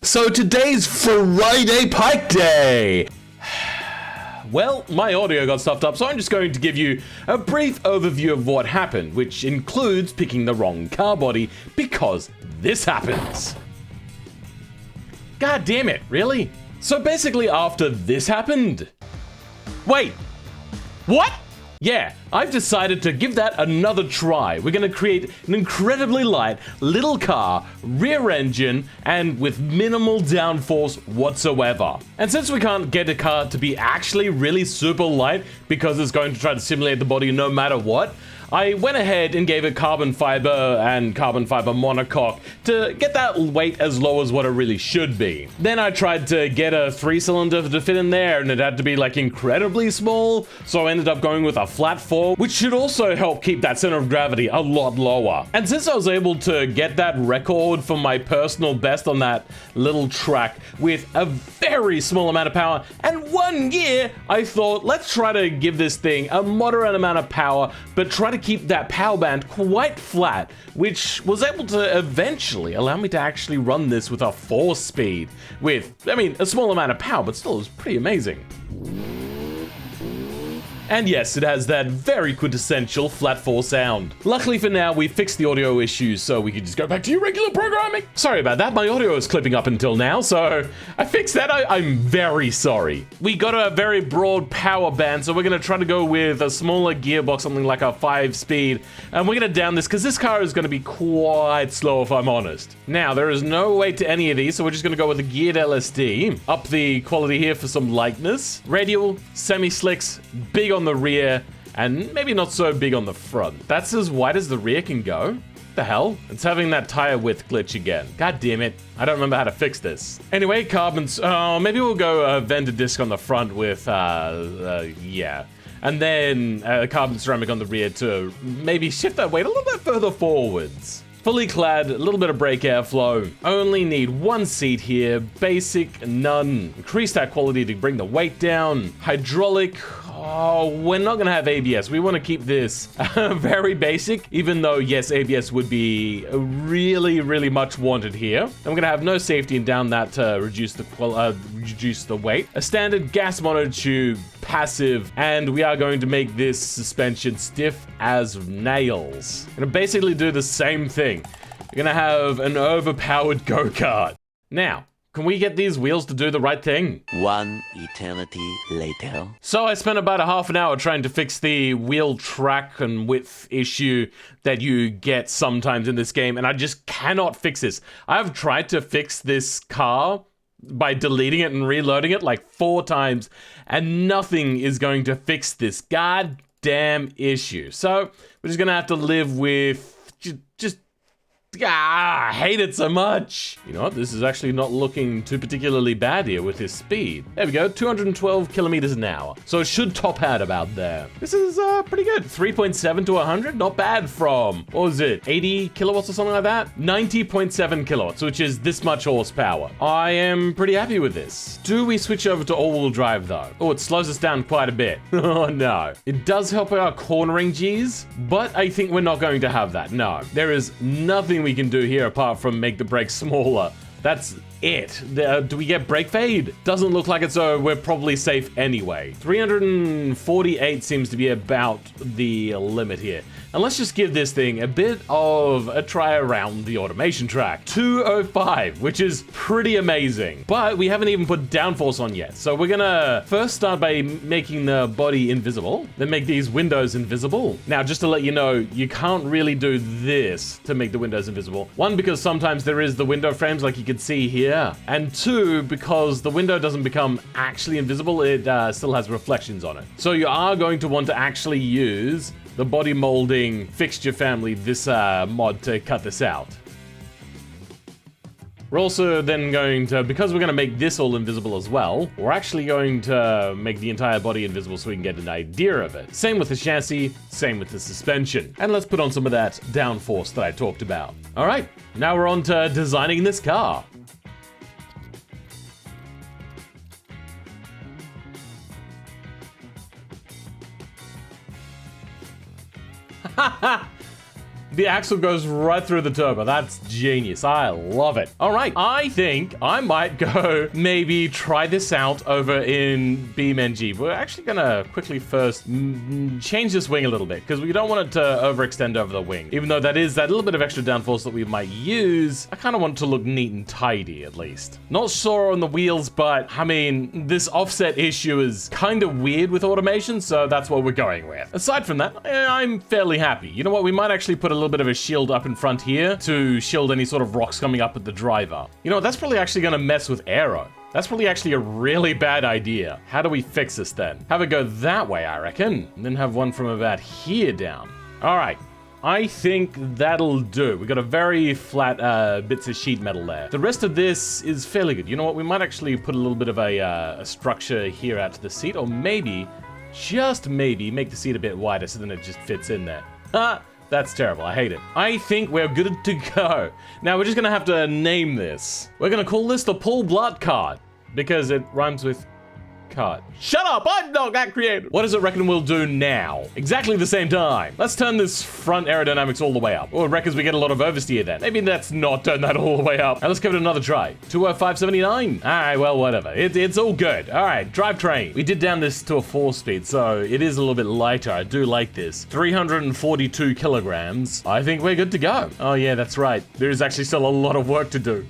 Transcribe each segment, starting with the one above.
So today's Friday Pikeday. Well, my audio got stuffed up, so I'm just going to give you a brief overview of what happened, which includes picking the wrong car body, because this happens. God damn it, really? So basically after this happened... Wait, what? Yeah, I've decided to give that another try. We're gonna create an incredibly light little car, rear engine, and with minimal downforce whatsoever. And since we can't get a car to be actually really super light because it's going to try to simulate the body no matter what, I went ahead and gave it carbon fiber and carbon fiber monocoque to get that weight as low as what it really should be. Then I tried to get a 3-cylinder to fit in there, and it had to be like incredibly small, so I ended up going with a flat 4, which should also help keep that center of gravity a lot lower. And since I was able to get that record for my personal best on that little track with a very small amount of power and 1 gear, I thought, let's try to give this thing a moderate amount of power, but try to keep that power band quite flat, which was able to eventually allow me to actually run this with a 4-speed with, I mean, a small amount of power, but still it was pretty amazing. And yes, it has that very quintessential flat 4 sound. Luckily for now, we fixed the audio issues, so we can just go back to your regular programming. Sorry about that, my audio is clipping up until now, so I fixed that. I'm very sorry. We got a very broad power band, so we're gonna try to go with a smaller gearbox, something like a 5-speed, and we're gonna down this, because this car is gonna be quite slow if I'm honest. Now, there is no weight to any of these, so we're just gonna go with a geared LSD. Up the quality here for some lightness. Radial, semi-slicks, big on the rear, and maybe not so big on the front. That's as wide as the rear can go? The hell? It's having that tire width glitch again. God damn it. I don't remember how to fix this. Anyway, carbons, maybe we'll go vendor disc on the front with, yeah. And then carbon ceramic on the rear to maybe shift that weight a little bit further forwards. Fully clad, a little bit of brake airflow. Only need 1 seat here. Basic, none. Increase that quality to bring the weight down. Hydraulic. Oh, we're not gonna have ABS. We want to keep this very basic, even though, yes, ABS would be really, really much wanted here. I'm gonna have no safety and down that to reduce the weight. A standard gas monotube, passive, and we are going to make this suspension stiff as nails. Gonna basically do the same thing. We're gonna have an overpowered go-kart. Now, can we get these wheels to do the right thing? 1 eternity later. So I spent about a half an hour trying to fix the wheel track and width issue that you get sometimes in this game, and I just cannot fix this. I've tried to fix this car by deleting it and reloading it like 4 times, and nothing is going to fix this goddamn issue. So we're just gonna have to live with just I hate it so much. You know what? This is actually not looking too particularly bad here with this speed. There we go, 212 kilometers an hour. So it should top out about there. This is pretty good. 3.7 to 100, not bad from, what was it, 80 kilowatts or something like that? 90.7 kilowatts, which is this much horsepower. I am pretty happy with this. Do we switch over to all-wheel drive though? Oh, it slows us down quite a bit. Oh no. It does help our cornering Gs, but I think we're not going to have that, no. There is nothing we can do here apart from make the brakes smaller. That's it. Do we get brake fade? Doesn't look like it, so we're probably safe anyway. 348 seems to be about the limit here. And let's just give this thing a bit of a try around the automation track. 205, which is pretty amazing. But we haven't even put downforce on yet. So we're gonna first start by making the body invisible, then make these windows invisible. Now, just to let you know, you can't really do this to make the windows invisible. 1, because sometimes there is the window frames like you can see here. And 2, because the window doesn't become actually invisible, it still has reflections on it. So you are going to want to actually use the body molding fixture family, this mod, to cut this out. We're also then going to, because we're going to make this all invisible as well, we're actually going to make the entire body invisible so we can get an idea of it. Same with the chassis, same with the suspension. And let's put on some of that downforce that I talked about. All right, now we're on to designing this car. The axle goes right through the turbo. That's genius. I love it. All right, I think I might go maybe try this out over in BeamNG. We're actually gonna quickly first change this wing a little bit because we don't want it to overextend over the wing. Even though that is that little bit of extra downforce that we might use, I kind of want it to look neat and tidy at least. Not sure on the wheels, but I mean, this offset issue is kind of weird with automation, so that's what we're going with. Aside from that, I'm fairly happy. You know what? We might actually put a little bit of a shield up in front here to shield any sort of rocks coming up at the driver. You know, that's probably actually going to mess with aero. That's probably actually a really bad idea. How do we fix this then? Have it go that way, I reckon, and then have one from about here down. All right. I think that'll do. We got a very flat bits of sheet metal there. The rest of this is fairly good. You know what? We might actually put a little bit of a structure here out to the seat, or maybe, just maybe, make the seat a bit wider so then it just fits in there. That's terrible. I hate it. I think we're good to go. Now we're just gonna have to name this. We're gonna call this the Pull Blood Cart because it rhymes with cart. Shut up! I'm not that creative. What does it reckon we'll do now? Exactly the same time. Let's turn this front aerodynamics all the way up. Or it reckons we get a lot of oversteer then. Maybe let's not turn that all the way up. Now let's give it another try. 20579. All right, well, whatever. It's all good. All right, drivetrain. We did down this to a 4-speed, so it is a little bit lighter. I do like this. 342 kilograms. I think we're good to go. Oh yeah, that's right. There's actually still a lot of work to do.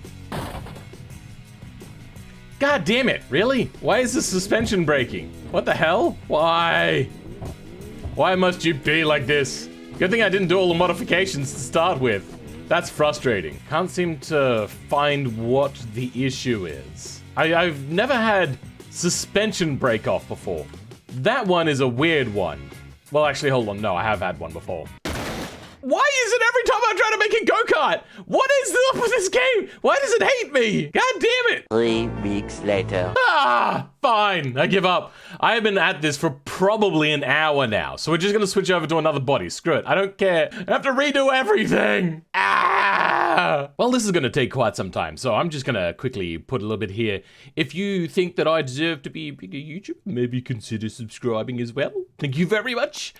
God damn it, really? Why is the suspension breaking? What the hell? Why? Why must you be like this? Good thing I didn't do all the modifications to start with. That's frustrating. Can't seem to find what the issue is. I've never had suspension break off before. That one is a weird one. Well, actually, hold on. No, I have had one before. Why is it every time I try to make a go-kart? What is up with this game? Why does it hate me? God damn it. 3 weeks later. Fine. I give up. I have been at this for probably an hour now, so we're just going to switch over to another body. Screw it. I don't care. I have to redo everything. Well, this is going to take quite some time, so I'm just going to quickly put a little bit here. If you think that I deserve to be a bigger YouTuber, maybe consider subscribing as well. Thank you very much.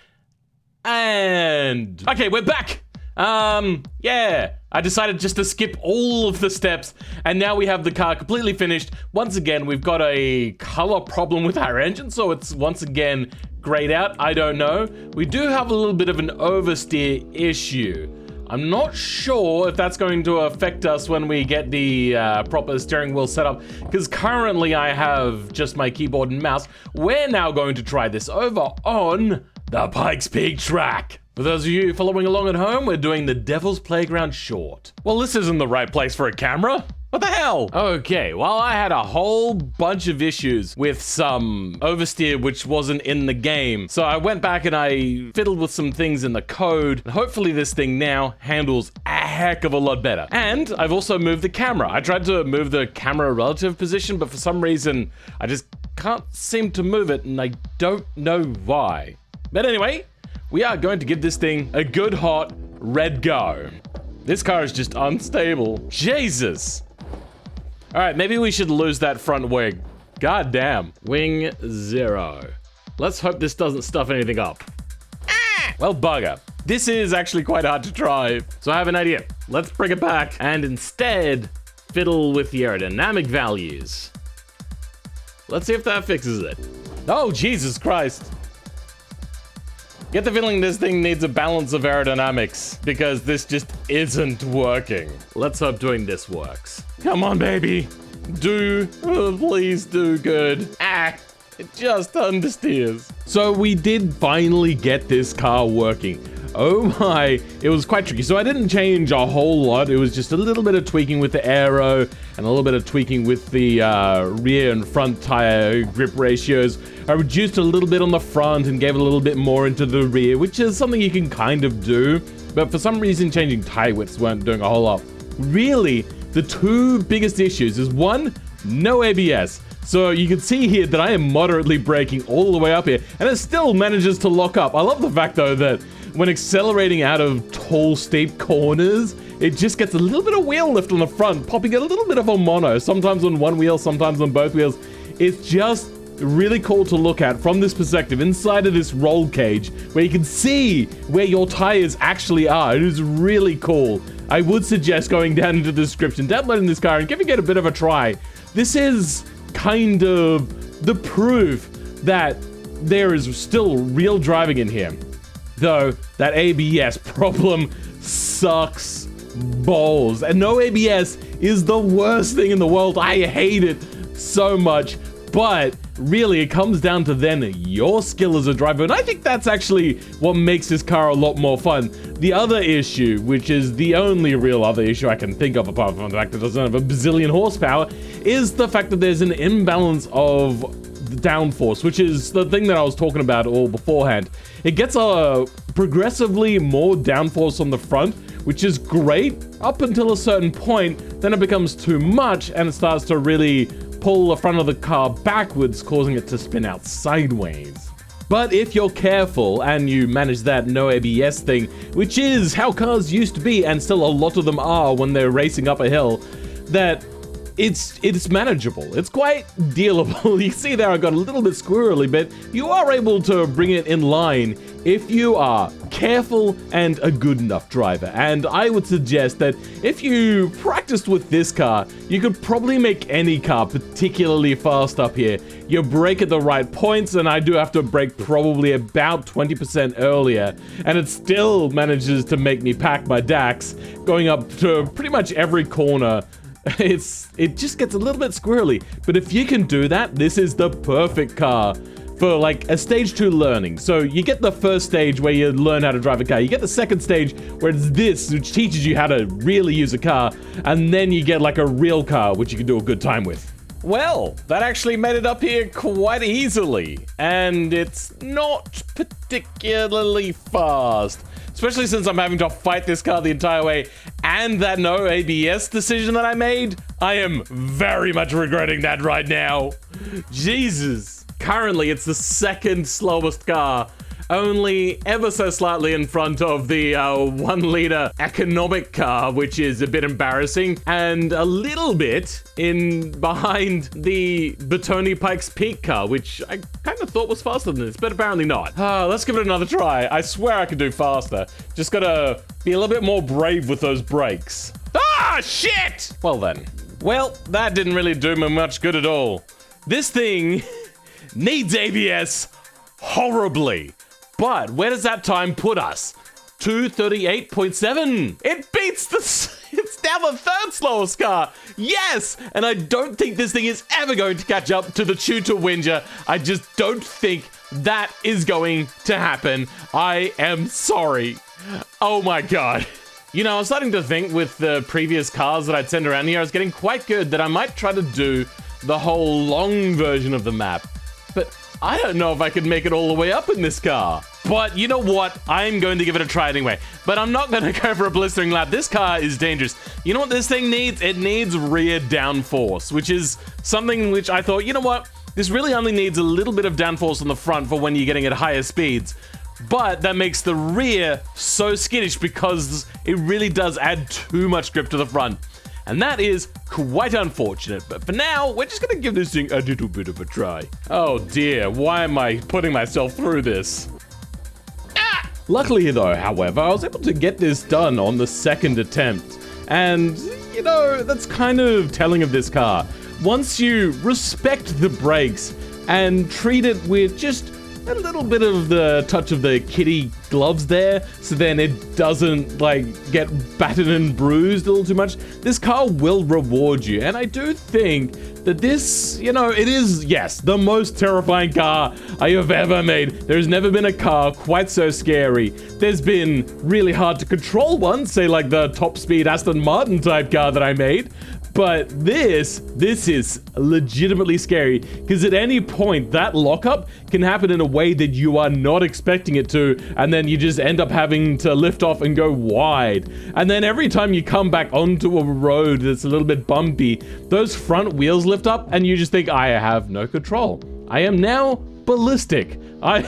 And okay, we're back. Yeah, I decided just to skip all of the steps, and now we have the car completely finished. Once again, we've got a color problem with our engine, so it's once again grayed out. I don't know. We do have a little bit of an oversteer issue. I'm not sure if that's going to affect us when we get the proper steering wheel set up, because currently I have just my keyboard and mouse. We're now going to try this over on the Pikes Peak track. For those of you following along at home, we're doing the Devil's Playground short. Well, this isn't the right place for a camera. What the hell? Okay, well, I had a whole bunch of issues with some oversteer which wasn't in the game. So I went back and I fiddled with some things in the code. And hopefully this thing now handles a heck of a lot better. And I've also moved the camera. I tried to move the camera relative position, but for some reason, I just can't seem to move it, and I don't know why. But anyway, we are going to give this thing a good hot red go. This car is just unstable. Jesus. All right, maybe we should lose that front wing. God damn. Wing 0. Let's hope this doesn't stuff anything up. Well, bugger. This is actually quite hard to drive. So I have an idea. Let's bring it back and instead fiddle with the aerodynamic values. Let's see if that fixes it. Oh, Jesus Christ. Get the feeling this thing needs a balance of aerodynamics because this just isn't working. Let's hope doing this works. Come on, baby. Please do good. It just understeers. So we did finally get this car working. Oh my, it was quite tricky. So I didn't change a whole lot. It was just a little bit of tweaking with the aero and a little bit of tweaking with the rear and front tire grip ratios. I reduced a little bit on the front and gave it a little bit more into the rear, which is something you can kind of do. But for some reason, changing tire widths weren't doing a whole lot. Really, the two biggest issues is one, no ABS. So you can see here that I am moderately braking all the way up here, and it still manages to lock up. I love the fact though that when accelerating out of tall, steep corners, it just gets a little bit of wheel lift on the front, popping a little bit of a mono, sometimes on one wheel, sometimes on both wheels. It's just really cool to look at from this perspective inside of this roll cage where you can see where your tires actually are. It is really cool. I would suggest going down into the description, downloading this car and giving it a bit of a try. This is kind of the proof that there is still real driving in here. Though that ABS problem sucks balls. And no ABS is the worst thing in the world. I hate it so much. But really, it comes down to then your skill as a driver. And I think that's actually what makes this car a lot more fun. The other issue, which is the only real other issue I can think of apart from the fact that it doesn't have a bazillion horsepower, is the fact that there's an imbalance of the downforce, which is the thing that I was talking about all beforehand. It gets a progressively more downforce on the front, which is great up until a certain point. Then it becomes too much and it starts to really pull the front of the car backwards, causing it to spin out sideways. But if you're careful and you manage that no ABS thing, which is how cars used to be and still a lot of them are when they're racing up a hill, that it's manageable. It's quite dealable. You see there I got a little bit squirrely, but you are able to bring it in line if you are careful and a good enough driver. And I would suggest that if you practiced with this car, you could probably make any car particularly fast up here. You brake at the right points, and I do have to brake probably about 20% earlier, and it still manages to make me pack my DAX, going up to pretty much every corner. It just gets a little bit squirrely, but if you can do that, this is the perfect car for like a stage 2 learning. So you get the first stage where you learn how to drive a car, you get the second stage where it's this, which teaches you how to really use a car, and then you get like a real car, which you can do a good time with. Well, that actually made it up here quite easily, and it's not particularly fast. Especially since I'm having to fight this car the entire way, and that no ABS decision that I made, I am very much regretting that right now. Jesus. Currently, it's the second slowest car, only ever so slightly in front of the 1 liter economic car, which is a bit embarrassing, and a little bit in behind the Bertoni Pikes Peak car, which I kind of thought was faster than this, but apparently not. Let's give it another try. I swear I could do faster. Just gotta be a little bit more brave with those brakes. Ah, shit! Well then. Well, that didn't really do me much good at all. This thing needs ABS horribly. But where does that time put us? 2:38.7. It beats it's now the third slowest car. Yes! And I don't think this thing is ever going to catch up to the Tutor Winger. I just don't think that is going to happen. I am sorry. Oh my god. You know, I was starting to think with the previous cars that I'd send around here, I was getting quite good that I might try to do the whole long version of the map. But I don't know if I could make it all the way up in this car. But you know what? I'm going to give it a try anyway. But I'm not going to go for a blistering lap. This car is dangerous. You know what this thing needs? It needs rear downforce, which is something which I thought, you know what? This really only needs a little bit of downforce on the front for when you're getting at higher speeds. But that makes the rear so skittish because it really does add too much grip to the front. And that is quite unfortunate, but for now, we're just gonna give this thing a little bit of a try. Oh dear, why am I putting myself through this? Ah! Luckily though, however, I was able to get this done on the second attempt. And, you know, that's kind of telling of this car. Once you respect the brakes and treat it with just a little bit of the touch of the kitty gloves there, so then it doesn't like get battered and bruised a little too much, this car will reward you. And I do think that this, you know, it is, yes, the most terrifying car I have ever made. There's never been a car quite so scary. There's been really hard to control ones, say like the top speed Aston Martin type car that I made. But this is legitimately scary, because at any point that lockup can happen in a way that you are not expecting it to, and then you just end up having to lift off and go wide. And then every time you come back onto a road that's a little bit bumpy, those front wheels lift up and you just think, I have no control. I am now ballistic.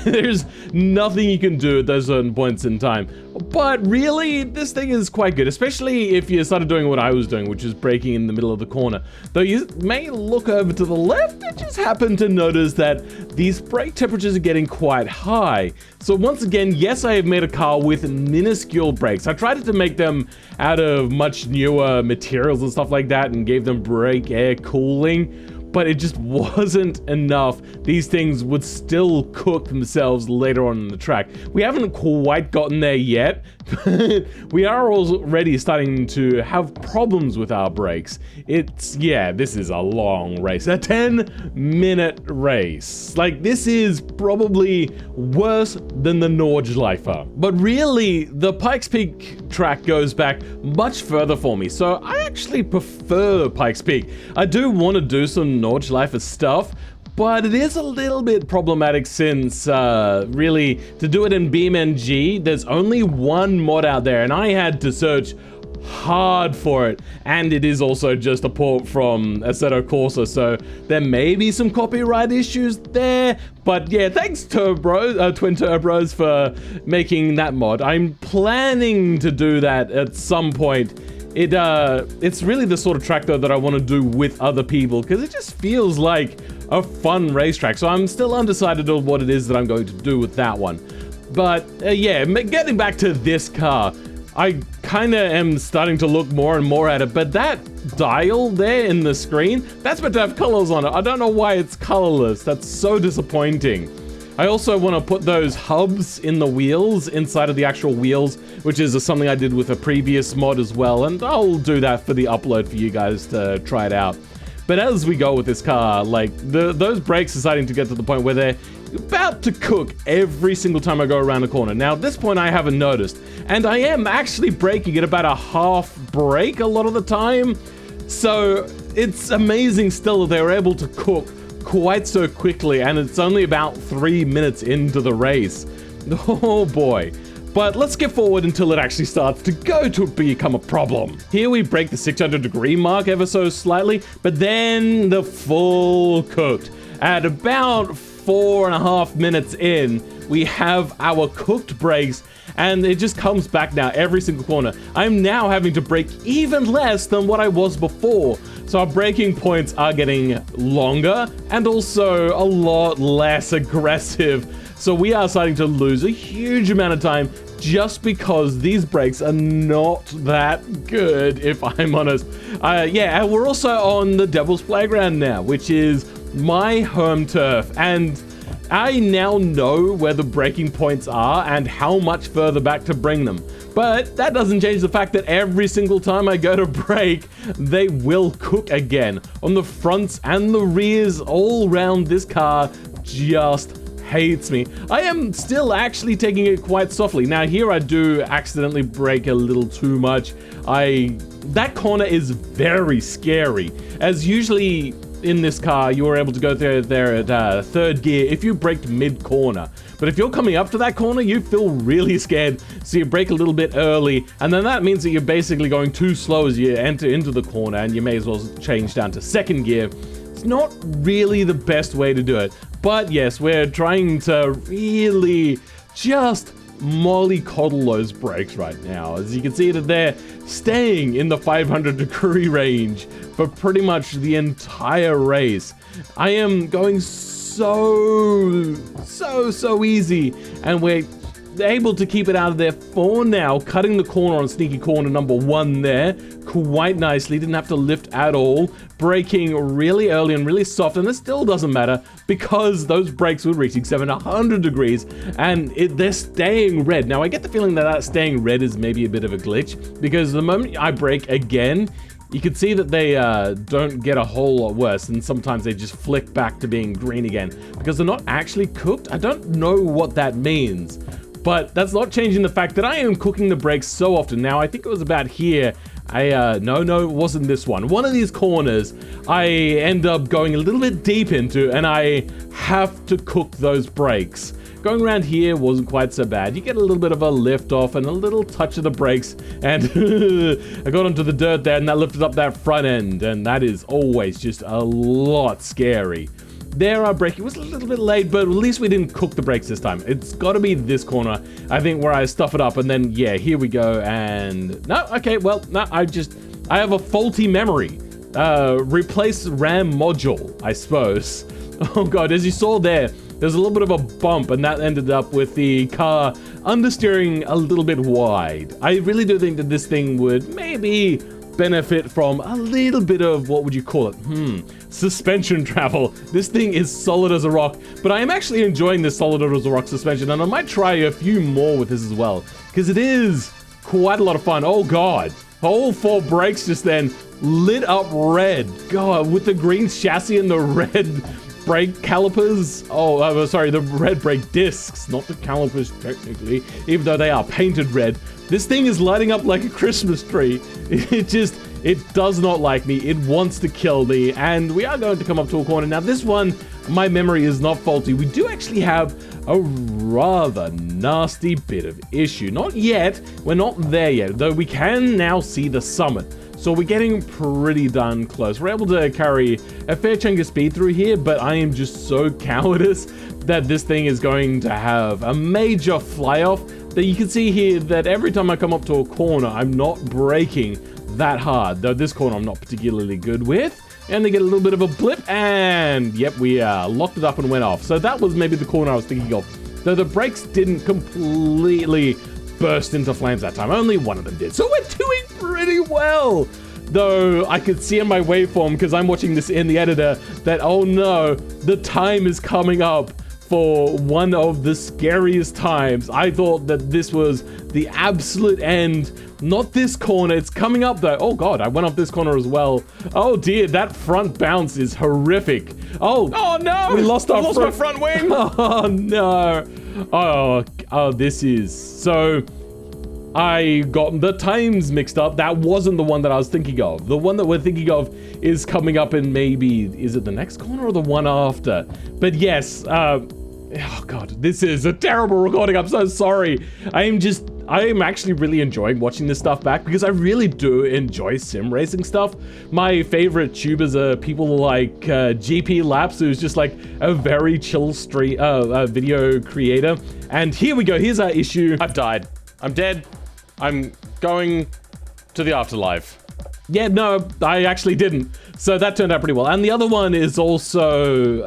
There's nothing you can do at those certain points in time. But really, this thing is quite good, especially if you started doing what I was doing, which is braking in the middle of the corner. Though you may look over to the left and just happen to notice that these brake temperatures are getting quite high. So once again, yes, I have made a car with minuscule brakes. I tried to make them out of much newer materials and stuff like that and gave them brake air cooling. But it just wasn't enough. These things would still cook themselves later on in the track. We haven't quite gotten there yet, but we are already starting to have problems with our brakes. Yeah, this is a long race, a 10-minute race. Like, this is probably worse than the Nordschleife. But really, the Pikes Peak track goes back much further for me, so I actually prefer Pikes Peak. I do want to do some Nordschleife stuff, but it is a little bit problematic since, really, to do it in BeamNG, there's only one mod out there, and I had to search hard for it, and it is also just a port from Assetto Corsa, so there may be some copyright issues there, but yeah, thanks Twin Turbros for making that mod. I'm planning to do that at some point. It's really the sort of track though that I want to do with other people, because it just feels like a fun racetrack, so I'm still undecided on what it is that I'm going to do with that one. But yeah, getting back to this car, I kind of am starting to look more and more at it, but that dial there in the screen, that's meant to have colors on it. I don't know why it's colorless. That's so disappointing. I also want to put those hubs in the wheels, inside of the actual wheels, which is something I did with a previous mod as well, and I'll do that for the upload for you guys to try it out. But as we go with this car, like, those brakes are starting to get to the point where they're about to cook every single time I go around the corner. Now, at this point, I haven't noticed, and I am actually braking at about a half brake a lot of the time, so it's amazing still that they were able to cook quite so quickly, and it's only about 3 minutes into the race. Oh boy. But let's get forward until it actually starts to become a problem. Here we break the 600-degree mark ever so slightly, but then the full cooked. At about 4.5 minutes in, we have our cooked brakes, and it just comes back now every single corner. I'm now having to brake even less than what I was before. So our braking points are getting longer and also a lot less aggressive. So we are starting to lose a huge amount of time just because these brakes are not that good, if I'm honest. Yeah, and we're also on the Devil's Playground now, which is my home turf. And I now know where the braking points are and how much further back to bring them. But that doesn't change the fact that every single time I go to brake, they will cook again. On the fronts and the rears, all around, this car just hates me. I am still actually taking it quite softly. Now here I do accidentally brake a little too much. That corner is very scary, as usually in this car you were able to go there at third gear if you braked mid-corner. But if you're coming up to that corner, you feel really scared, so you brake a little bit early, and then that means that you're basically going too slow as you enter into the corner, and you may as well change down to second gear. It's not really the best way to do it. But yes, we're trying to really just mollycoddle those brakes right now. As you can see that they're staying in the 500-degree range for pretty much the entire race. I am going so easy, and we're able to keep it out of there for now, cutting the corner on sneaky corner number 1 there quite nicely. Didn't have to lift at all, braking really early and really soft, and this still doesn't matter because those brakes were reaching 700 degrees and they're staying red. Now I get the feeling that staying red is maybe a bit of a glitch, because the moment I brake again, you can see that they don't get a whole lot worse, and sometimes they just flick back to being green again because they're not actually cooked. I don't know what that means, but that's not changing the fact that I am cooking the brakes so often. Now, I think it was about here. No, it wasn't this one. One of these corners, I end up going a little bit deep into, and I have to cook those brakes. Going around here wasn't quite so bad. You get a little bit of a lift off and a little touch of the brakes, and I got onto the dirt there, and that lifted up that front end, and that is always just a lot scary. there our braking was a little bit late, but at least we didn't cook the brakes this time. It's got to be this corner, I think, where I stuff it up, and then, yeah, here we go, and no, okay, well, no, I have a faulty memory. Replace RAM module, I suppose. Oh god, as you saw there's a little bit of a bump, and that ended up with the car understeering a little bit wide. I really do think that this thing would maybe benefit from a little bit of, what would you call it? Suspension travel. This thing is solid as a rock, but I am actually enjoying this solid as a rock suspension, and I might try a few more with this as well, because it is quite a lot of fun. Oh god, all 4 brakes just then lit up red. God, with the green chassis and the red brake calipers. Oh, sorry, the red brake discs, not the calipers technically, even though they are painted red. This thing is lighting up like a Christmas tree. It does not like me. It wants to kill me, and we are going to come up to a corner. Now, this one, my memory is not faulty. We do actually have a rather nasty bit of issue. Not yet. We're not there yet, though we can now see the summit. So we're getting pretty darn close. We're able to carry a fair chunk of speed through here, but I am just so cowardice that this thing is going to have a major fly-off. That you can see here that every time I come up to a corner, I'm not braking that hard. Though this corner I'm not particularly good with. And they get a little bit of a blip, and yep, we locked it up and went off. So that was maybe the corner I was thinking of. Though the brakes didn't completely burst into flames that time. Only one of them did. So we're doing pretty well. Though I could see in my waveform, because I'm watching this in the editor, that, oh no, the time is coming up for one of the scariest times. I thought that this was the absolute end. Not this corner. It's coming up though. Oh god, I went up this corner as well. Oh dear, that front bounce is horrific. Oh no! We lost my front wing. Oh no. Oh, this is so. I got the times mixed up. That wasn't the one that I was thinking of. The one that we're thinking of is coming up in maybe, is it the next corner or the one after? But yes, oh god, this is a terrible recording. I'm so sorry. I am actually really enjoying watching this stuff back because I really do enjoy sim racing stuff. My favorite tubers are people like GP Laps, who's just like a very chill video creator. And here we go. Here's our issue. I've died. I'm dead. I'm going to the afterlife. Yeah, no, I actually didn't. So that turned out pretty well. And the other one is also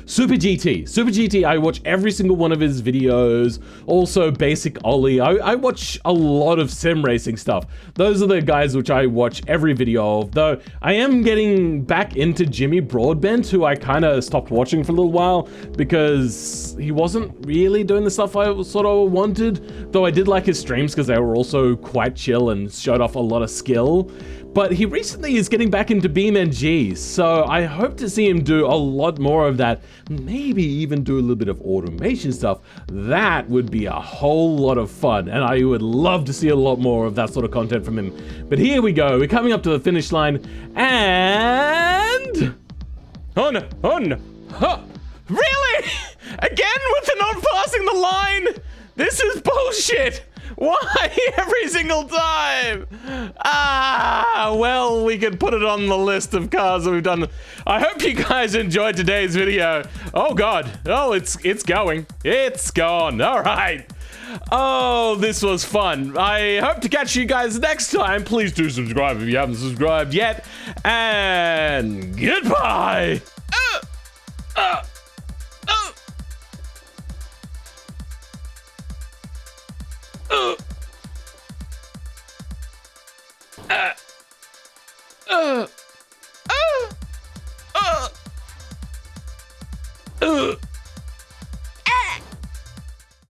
Super GT. Super GT, I watch every single one of his videos. Also Basic Ollie. I watch a lot of sim racing stuff. Those are the guys which I watch every video of. Though I am getting back into Jimmy Broadbent, who I kind of stopped watching for a little while because he wasn't really doing the stuff I sort of wanted. Though I did like his streams because they were also quite chill and showed off a lot of skill. But he recently is getting back into BeamNG, so I hope to see him do a lot more of that. Maybe even do a little bit of automation stuff. That would be a whole lot of fun, and I would love to see a lot more of that sort of content from him. But here we go, we're coming up to the finish line, and... Oh no, huh. Really? Again with the not passing the line? This is bullshit! Why every single time? Well, we can put it on the list of cars that we've done. I hope you guys enjoyed today's video. Oh god. Oh, it's going. It's gone. All right. Oh, this was fun. I hope to catch you guys next time. Please do subscribe if you haven't subscribed yet. And goodbye.